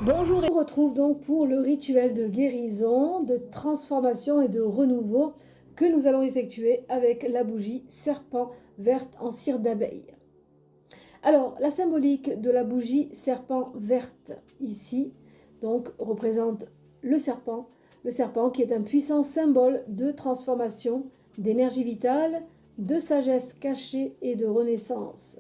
Bonjour, et on se retrouve donc pour le rituel de guérison, de transformation et de renouveau que nous allons effectuer avec la bougie serpent verte en cire d'abeille. Alors, la symbolique de la bougie serpent verte ici, donc, représente le serpent qui est un puissant symbole de transformation, d'énergie vitale, de sagesse cachée et de renaissance.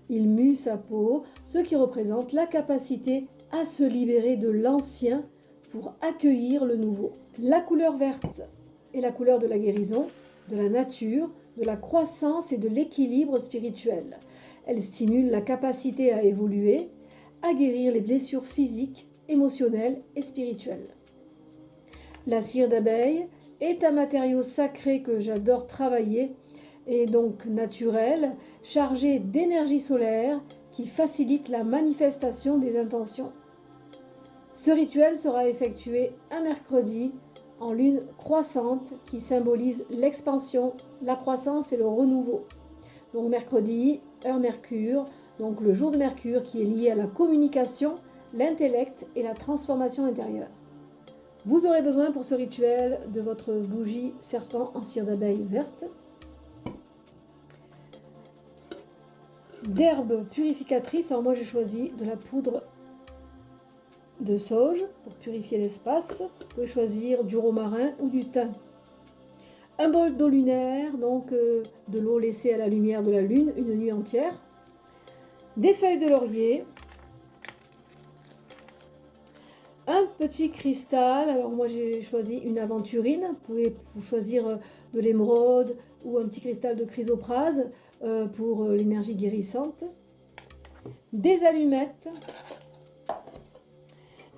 Il mue sa peau, ce qui représente la capacité à se libérer de l'ancien pour accueillir le nouveau. La couleur verte est la couleur de la guérison, de la nature, de la croissance et de l'équilibre spirituel. Elle stimule la capacité à évoluer, à guérir les blessures physiques, émotionnelles et spirituelles. La cire d'abeille est un matériau sacré que j'adore travailler et donc naturel, chargé d'énergie solaire qui facilite la manifestation des intentions. Ce rituel sera effectué un mercredi en lune croissante qui symbolise l'expansion, la croissance et le renouveau. Donc mercredi, heure Mercure, donc le jour de Mercure qui est lié à la communication, l'intellect et la transformation intérieure. Vous aurez besoin pour ce rituel de votre bougie serpent en cire d'abeille verte, d'herbes purificatrices. Alors moi j'ai choisi de la poudre de sauge pour purifier l'espace. Vous pouvez choisir du romarin ou du thym. Un bol d'eau lunaire, donc de l'eau laissée à la lumière de la lune une nuit entière. Des feuilles de laurier. Un petit cristal, alors moi j'ai choisi une aventurine. Vous pouvez choisir de l'émeraude ou un petit cristal de chrysoprase pour l'énergie guérissante. Des allumettes.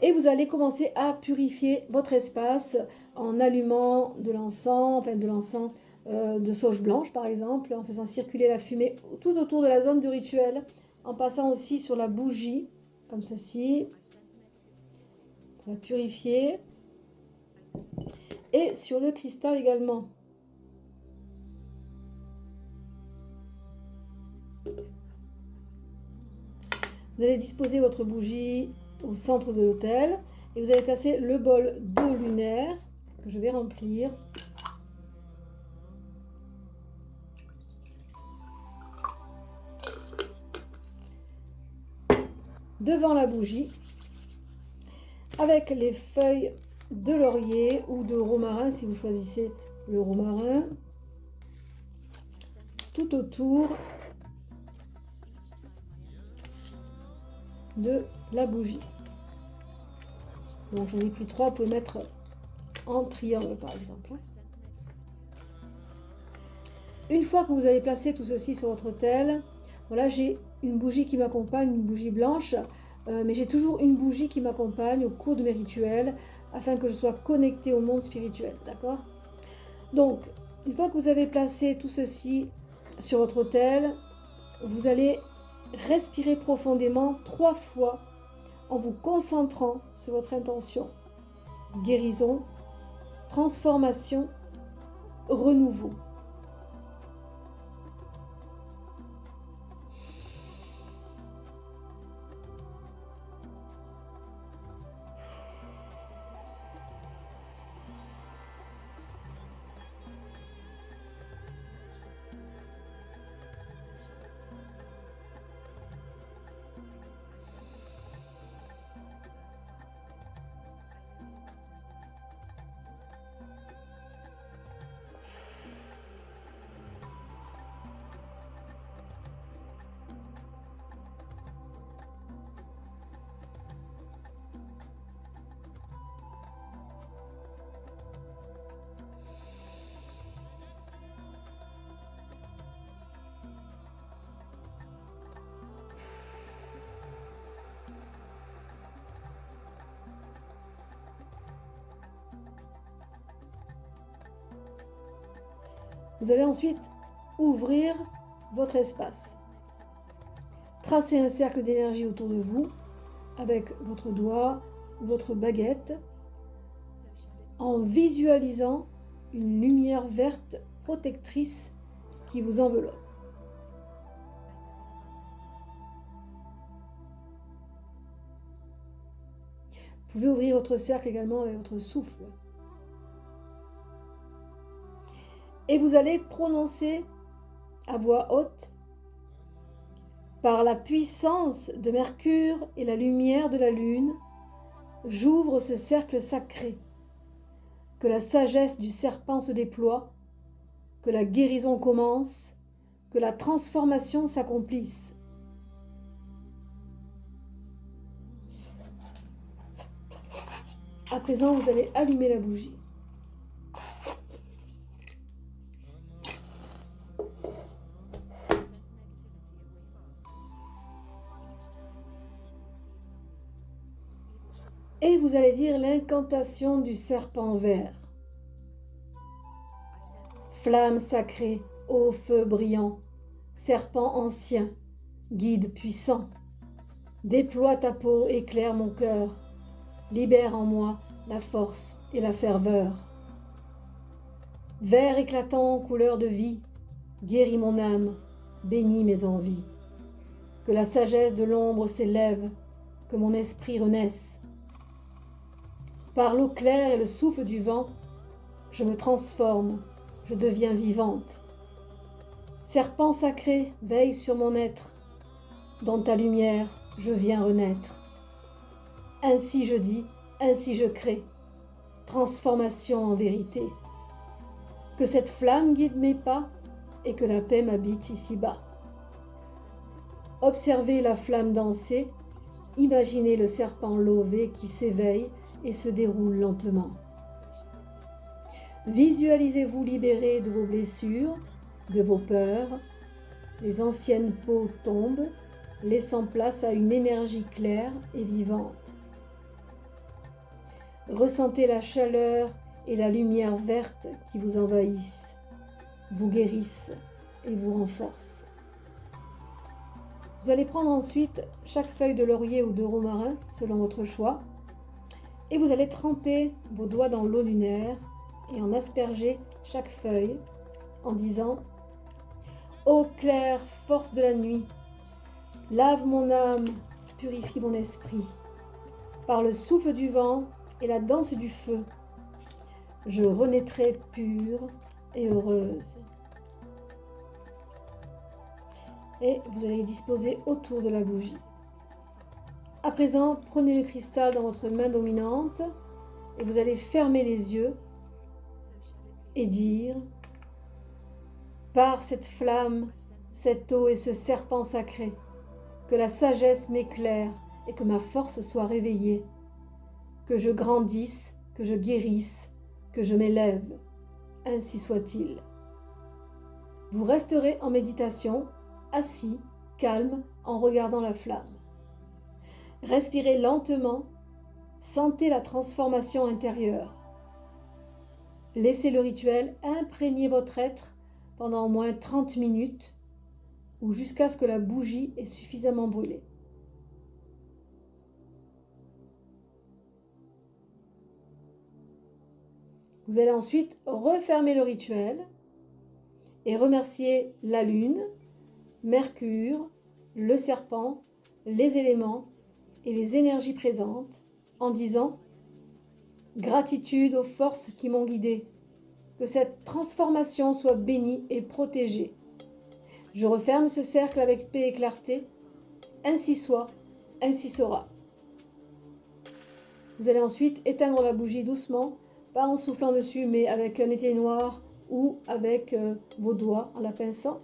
Et vous allez commencer à purifier votre espace en allumant de l'encens, de sauge blanche par exemple, en faisant circuler la fumée tout autour de la zone du rituel, en passant aussi sur la bougie, comme ceci, pour la purifier, et sur le cristal également. Vous allez disposer votre bougie au centre de l'autel et vous allez placer le bol d'eau lunaire que je vais remplir. Devant la bougie avec les feuilles de laurier ou de romarin si vous choisissez le romarin tout autour de la bougie. Donc j'en ai pris 3, vous pouvez mettre en triangle par exemple. Une fois que vous avez placé tout ceci sur votre autel, voilà, j'ai une bougie qui m'accompagne, une bougie blanche, mais j'ai toujours une bougie qui m'accompagne au cours de mes rituels afin que je sois connectée au monde spirituel, d'accord? Donc, une fois que vous avez placé tout ceci sur votre autel, vous allez respirer profondément 3 fois en vous concentrant sur votre intention. Guérison, transformation, renouveau. Vous allez ensuite ouvrir votre espace. Tracez un cercle d'énergie autour de vous avec votre doigt ou votre baguette en visualisant une lumière verte protectrice qui vous enveloppe. Vous pouvez ouvrir votre cercle également avec votre souffle. Et vous allez prononcer à voix haute, par la puissance de Mercure et la lumière de la Lune, j'ouvre ce cercle sacré. Que la sagesse du serpent se déploie, que la guérison commence, que la transformation s'accomplisse. À présent, vous allez allumer la bougie. Et vous allez dire l'incantation du serpent vert. Flamme sacrée, ô feu brillant, serpent ancien, guide puissant, déploie ta peau, éclaire mon cœur, libère en moi la force et la ferveur. Vert éclatant, couleur de vie, guéris mon âme, bénis mes envies. Que la sagesse de l'ombre s'élève, que mon esprit renaisse. Par l'eau claire et le souffle du vent, je me transforme, je deviens vivante. Serpent sacré, veille sur mon être. Dans ta lumière, je viens renaître. Ainsi je dis, ainsi je crée. Transformation en vérité. Que cette flamme guide mes pas et que la paix m'habite ici-bas. Observez la flamme danser, imaginez le serpent lové qui s'éveille et se déroule lentement. Visualisez-vous libéré de vos blessures, de vos peurs. Les anciennes peaux tombent, laissant place à une énergie claire et vivante. Ressentez la chaleur et la lumière verte qui vous envahissent, vous guérissent et vous renforcent. Vous allez prendre ensuite chaque feuille de laurier ou de romarin, selon votre choix, et vous allez tremper vos doigts dans l'eau lunaire et en asperger chaque feuille en disant « Ô claire force de la nuit, lave mon âme, purifie mon esprit. Par le souffle du vent et la danse du feu, je renaîtrai pure et heureuse. » Et vous allez les disposer autour de la bougie. À présent, prenez le cristal dans votre main dominante et vous allez fermer les yeux et dire « Par cette flamme, cette eau et ce serpent sacré, que la sagesse m'éclaire et que ma force soit réveillée, que je grandisse, que je guérisse, que je m'élève, ainsi soit-il. » Vous resterez en méditation, assis, calme, en regardant la flamme. Respirez lentement, sentez la transformation intérieure. Laissez le rituel imprégner votre être pendant au moins 30 minutes ou jusqu'à ce que la bougie ait suffisamment brûlé. Vous allez ensuite refermer le rituel et remercier la lune, Mercure, le serpent, les éléments et les énergies présentes en disant « Gratitude aux forces qui m'ont guidé, que cette transformation soit bénie et protégée. Je referme ce cercle avec paix et clarté, ainsi soit, ainsi sera. » Vous allez ensuite éteindre la bougie doucement, pas en soufflant dessus, mais avec un éteignoir ou avec vos doigts en la pinçant.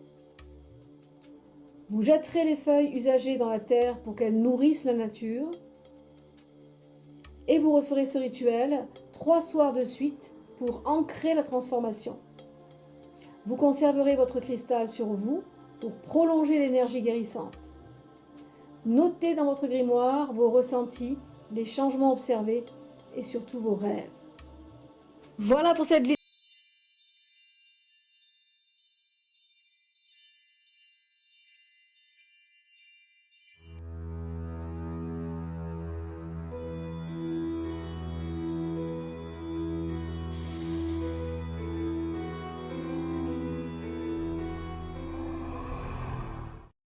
Vous jetterez les feuilles usagées dans la terre pour qu'elles nourrissent la nature. Et vous referez ce rituel 3 soirs de suite pour ancrer la transformation. Vous conserverez votre cristal sur vous pour prolonger l'énergie guérissante. Notez dans votre grimoire vos ressentis, les changements observés et surtout vos rêves. Voilà pour cette vidéo.